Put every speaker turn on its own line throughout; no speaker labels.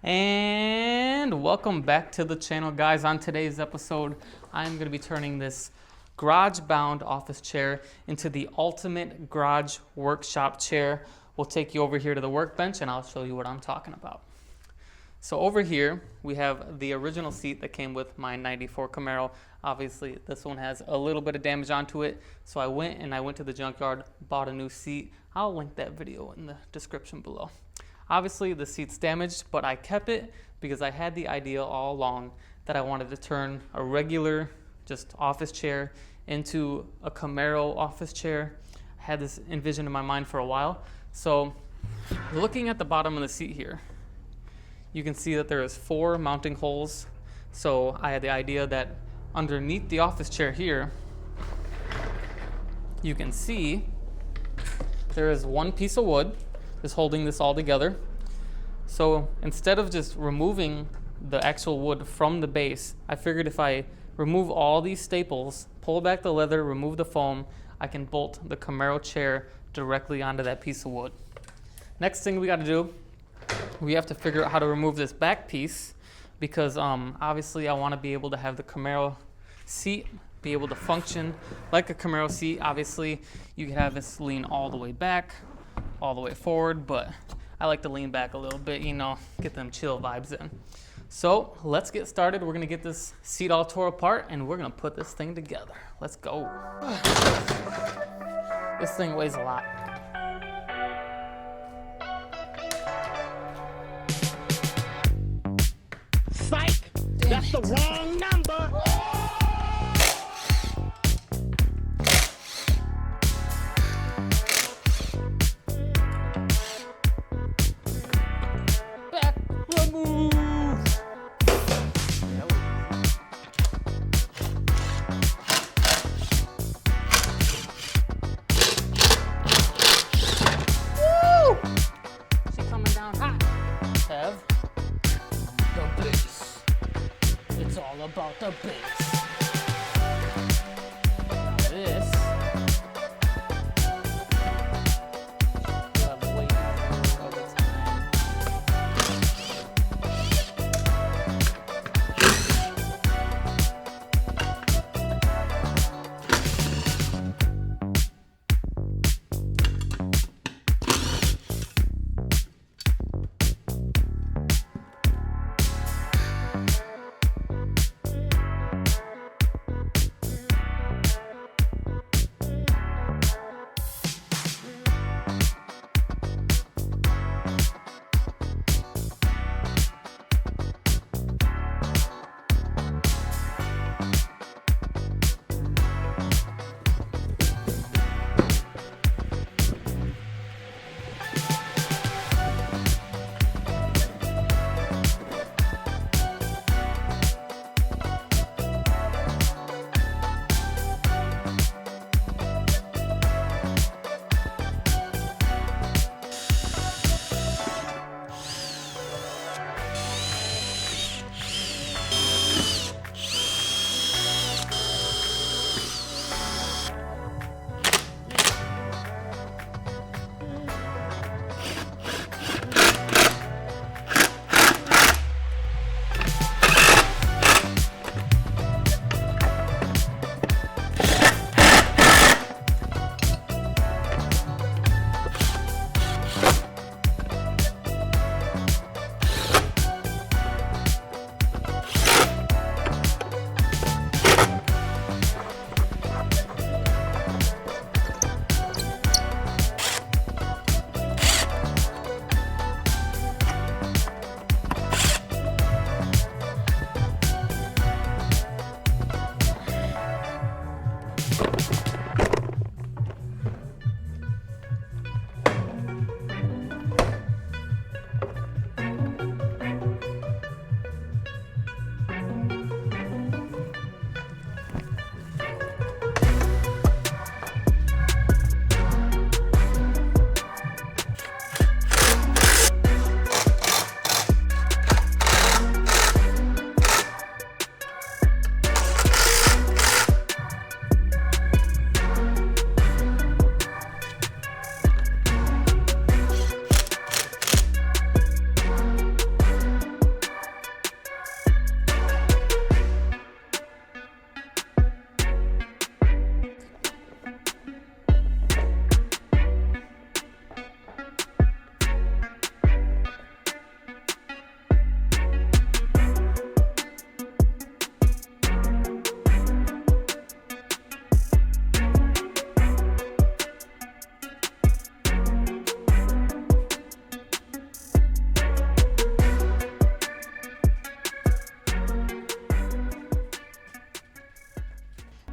And welcome back to the channel, guys. On today's episode, I'm going to be turning this garage-bound office chair into the ultimate garage workshop chair. We'll take you over here to the workbench and I'll show you what I'm talking about. So over here, we have the original seat that came with my 94 Camaro. Obviously, this one has a little bit of damage onto it. So I went to the junkyard, bought a new seat. I'll link that video in the description below. Obviously, the seat's damaged, but I kept it because I had the idea all along that I wanted to turn a regular, just office chair into a Camaro office chair. I had this envision in my mind for a while. So looking at the bottom of the seat here, you can see that there is 4 mounting holes. So I had the idea that underneath the office chair here, you can see there is one piece of wood is holding this all together. So instead of just removing the actual wood from the base, I figured if I remove all these staples, pull back the leather, remove the foam, I can bolt the Camaro chair directly onto that piece of wood. Next thing we got to do, we have to figure out how to remove this back piece because obviously I want to be able to have the Camaro seat be able to function like a Camaro seat. Obviously you can have this lean all the way back, all the way forward, but I like to lean back a little bit, you know, get them chill vibes in. So let's get started. We're gonna get this seat all tore apart and we're gonna put this thing together. Let's go. This thing weighs a lot.
Psych! That's the wrong number!
Back, remove! Woo! She coming down hot. Kev. The bass. It's all about the bass. Now this. We'll have to wait over time.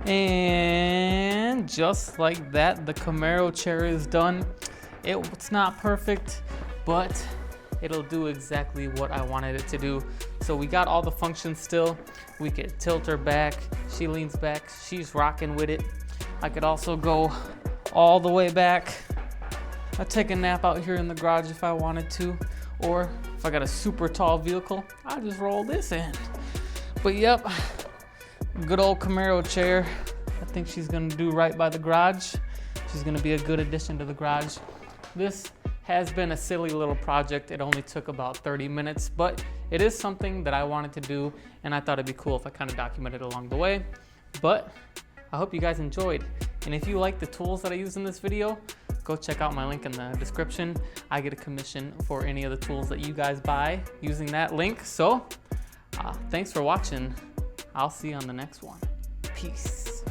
And just like that, the Camaro chair is done. It's not perfect, but it'll do exactly what I wanted it to do. So we got all the functions still. We could tilt her back. She leans back. She's rocking with it. I could also go all the way back. I'd take a nap out here in the garage if I wanted to. Or if I got a super tall vehicle, I'll just roll this in. But yep, good old Camaro chair. I think she's gonna do right by the garage. She's gonna be a good addition to the garage. This has been a silly little project. It only took about 30 minutes, but it is something that I wanted to do, and I thought it'd be cool if I kind of documented along the way. But I hope you guys enjoyed. And if you like the tools that I use in this video, go check out my link in the description. I get a commission for any of the tools that you guys buy using that link. So thanks for watching. I'll see you on the next one. Peace.